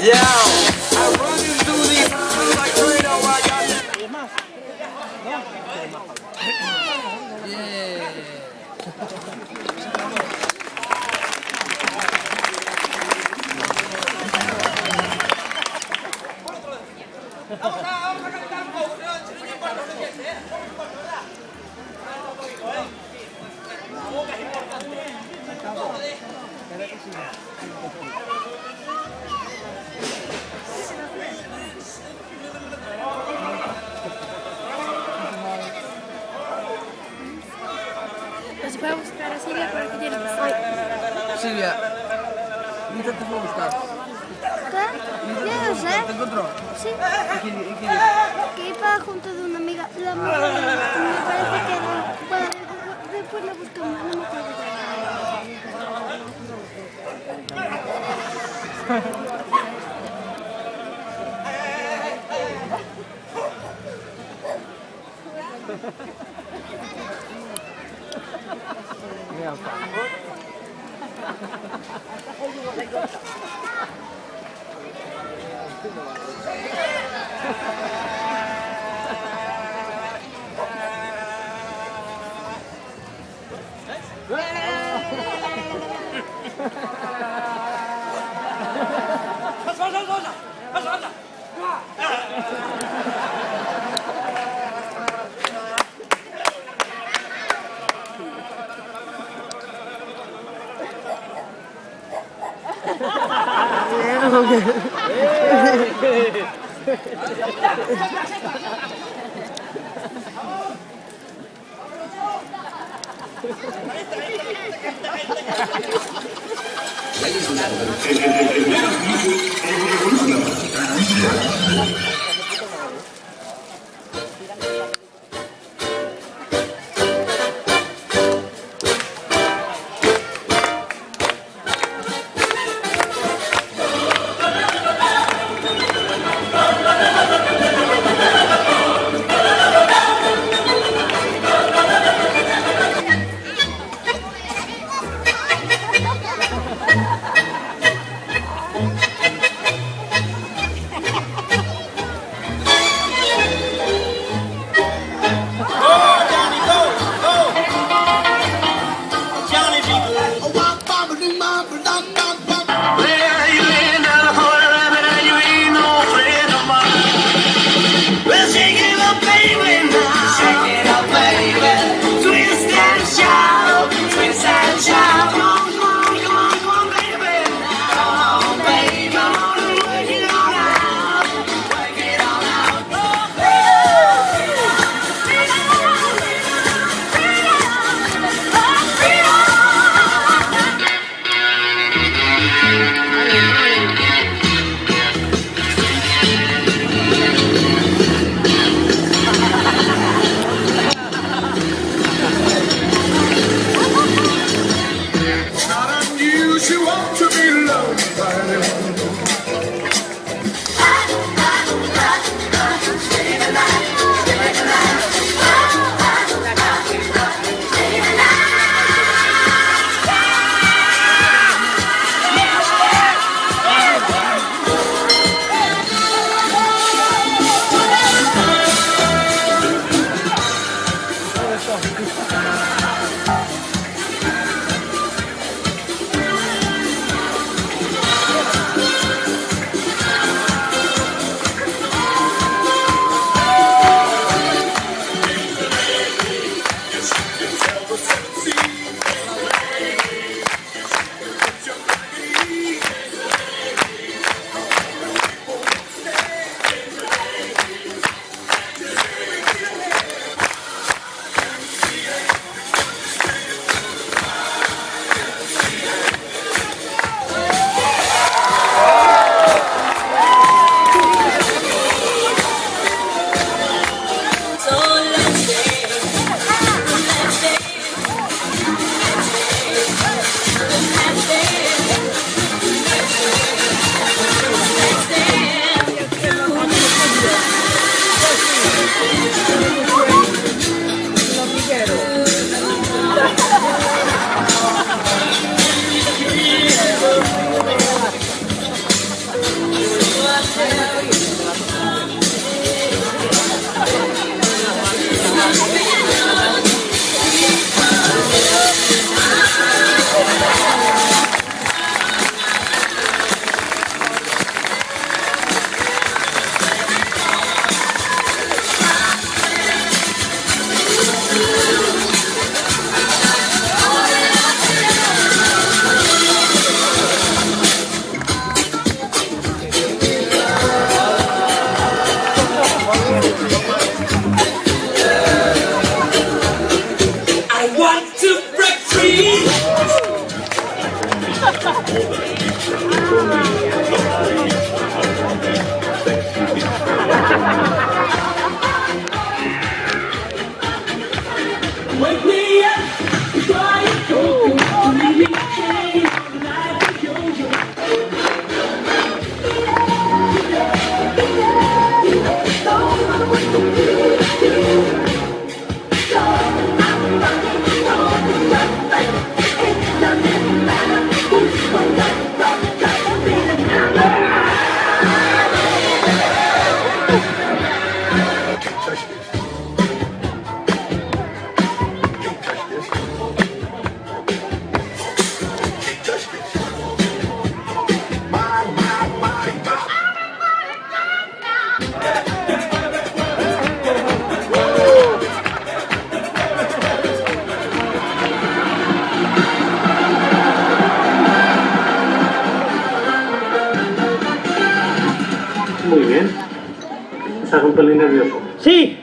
Yeah, I run into these like Trino, I got Pero si puede buscar a Silvia, pero que tiene que ser. Silvia, ¿viste te fue a buscar? ¿Qué? Yo no sé. ¿Te encontró? Sí. ¿Y qué? Que iba junto de una amiga. La amiga me parece que era. Bueno, después la buscamos, no me acuerdo. Mira, pa. Wake me up before you go. Maybe change life is yours. Muy bien. ¿Estás un pelín nervioso? Sí,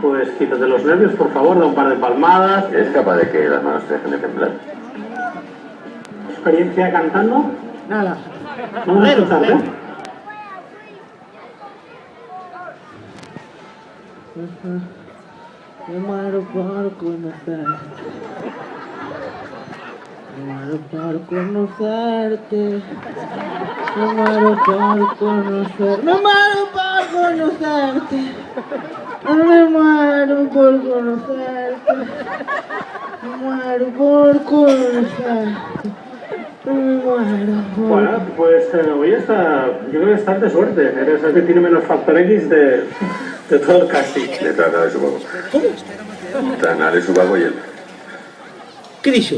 Pues quítate los nervios, por favor, da un par de palmadas. ¿Es capaz de que las manos te dejen de temblar? ¿Experiencia cantando? nada. ¿No vas a Cero, escucharte? cero. Me muero por conocer. Me muero por conocerte. Me muero por conocer. Me muero por conocerte. Me muero por conocerte. Me muero por conocerte. Me muero por... Bueno, pues hoy está, yo creo que estás de suerte. Eres el que tiene menos factor X de todo el casting. Le trata de su vago. ¿Cómo? Trana de su vago y él. ¿Qué dixo?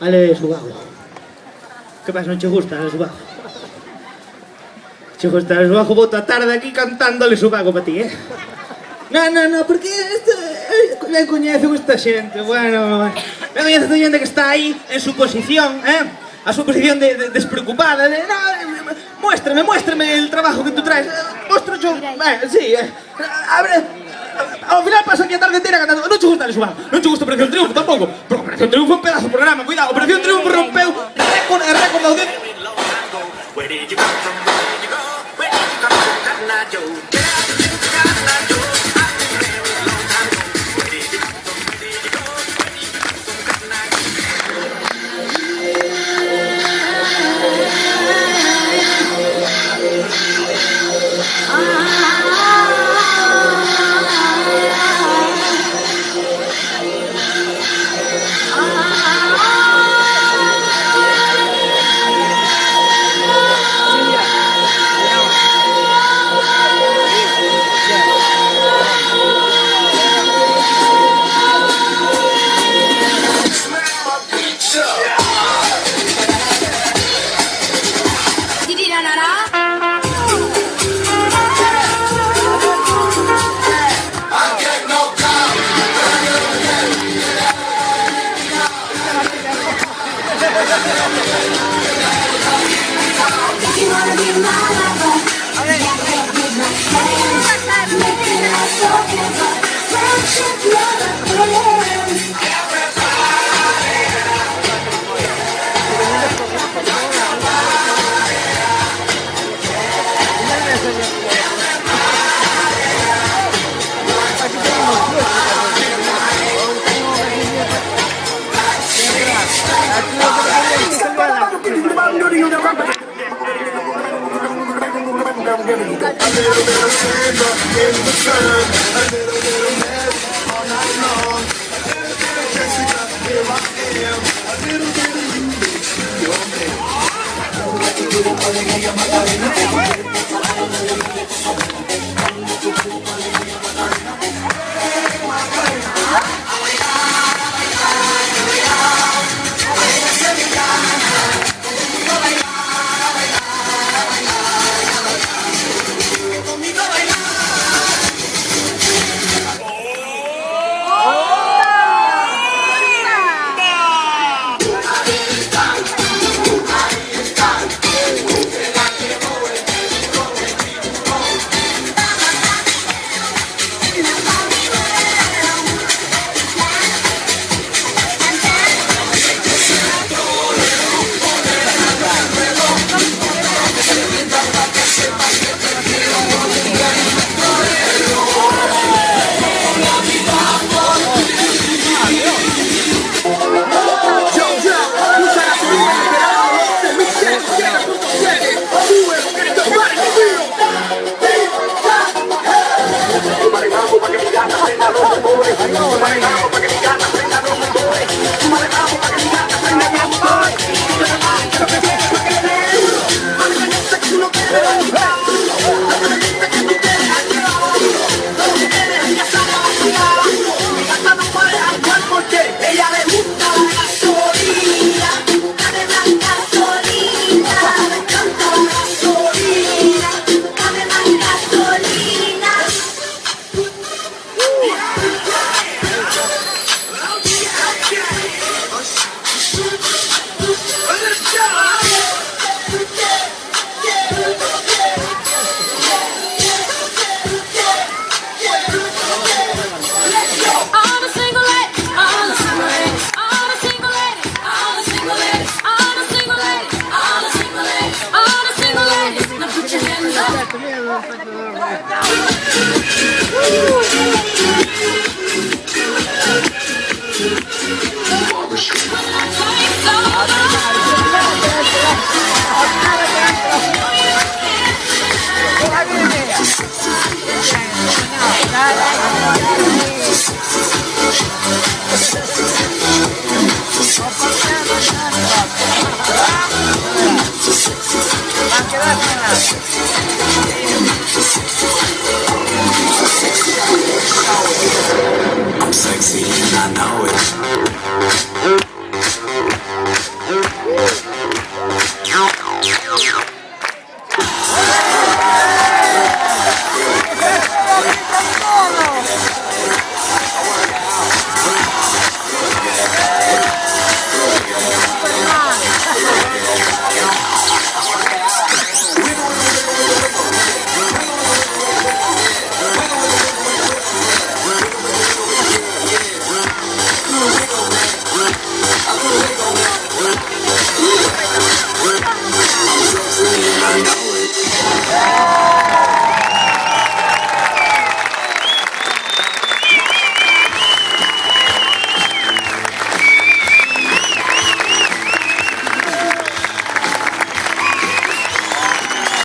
Ale Subago. Que pasa, non che gusta Ale Subago? Che gusta Ale Subago, vou a tarde aquí cantando Ale Subago para ti, No, porque le coñezo esta xente, bueno, le coñezo esta xente que está aí en su posición, a su posición de despreocupada, muéstrame el trabajo que tú traes, mostro yo, sí, ao final paso aquí a tarde entera cantando, non che gusta Ale Subago, non che gusta Operación Triunfo tampouco, pero Operación Triunfo é un pedazo de programa, cuidado, Operación Triunfo rompeu récord de audiencia. Where did you come from? Where did you go? Where did you come from, Cotton Eye Joe? Get out, Cotton Eye Joe. I've been married a long time ago. Where did you come from? Where did you go? Where did you come from, Cotton Eye Joe? Bye.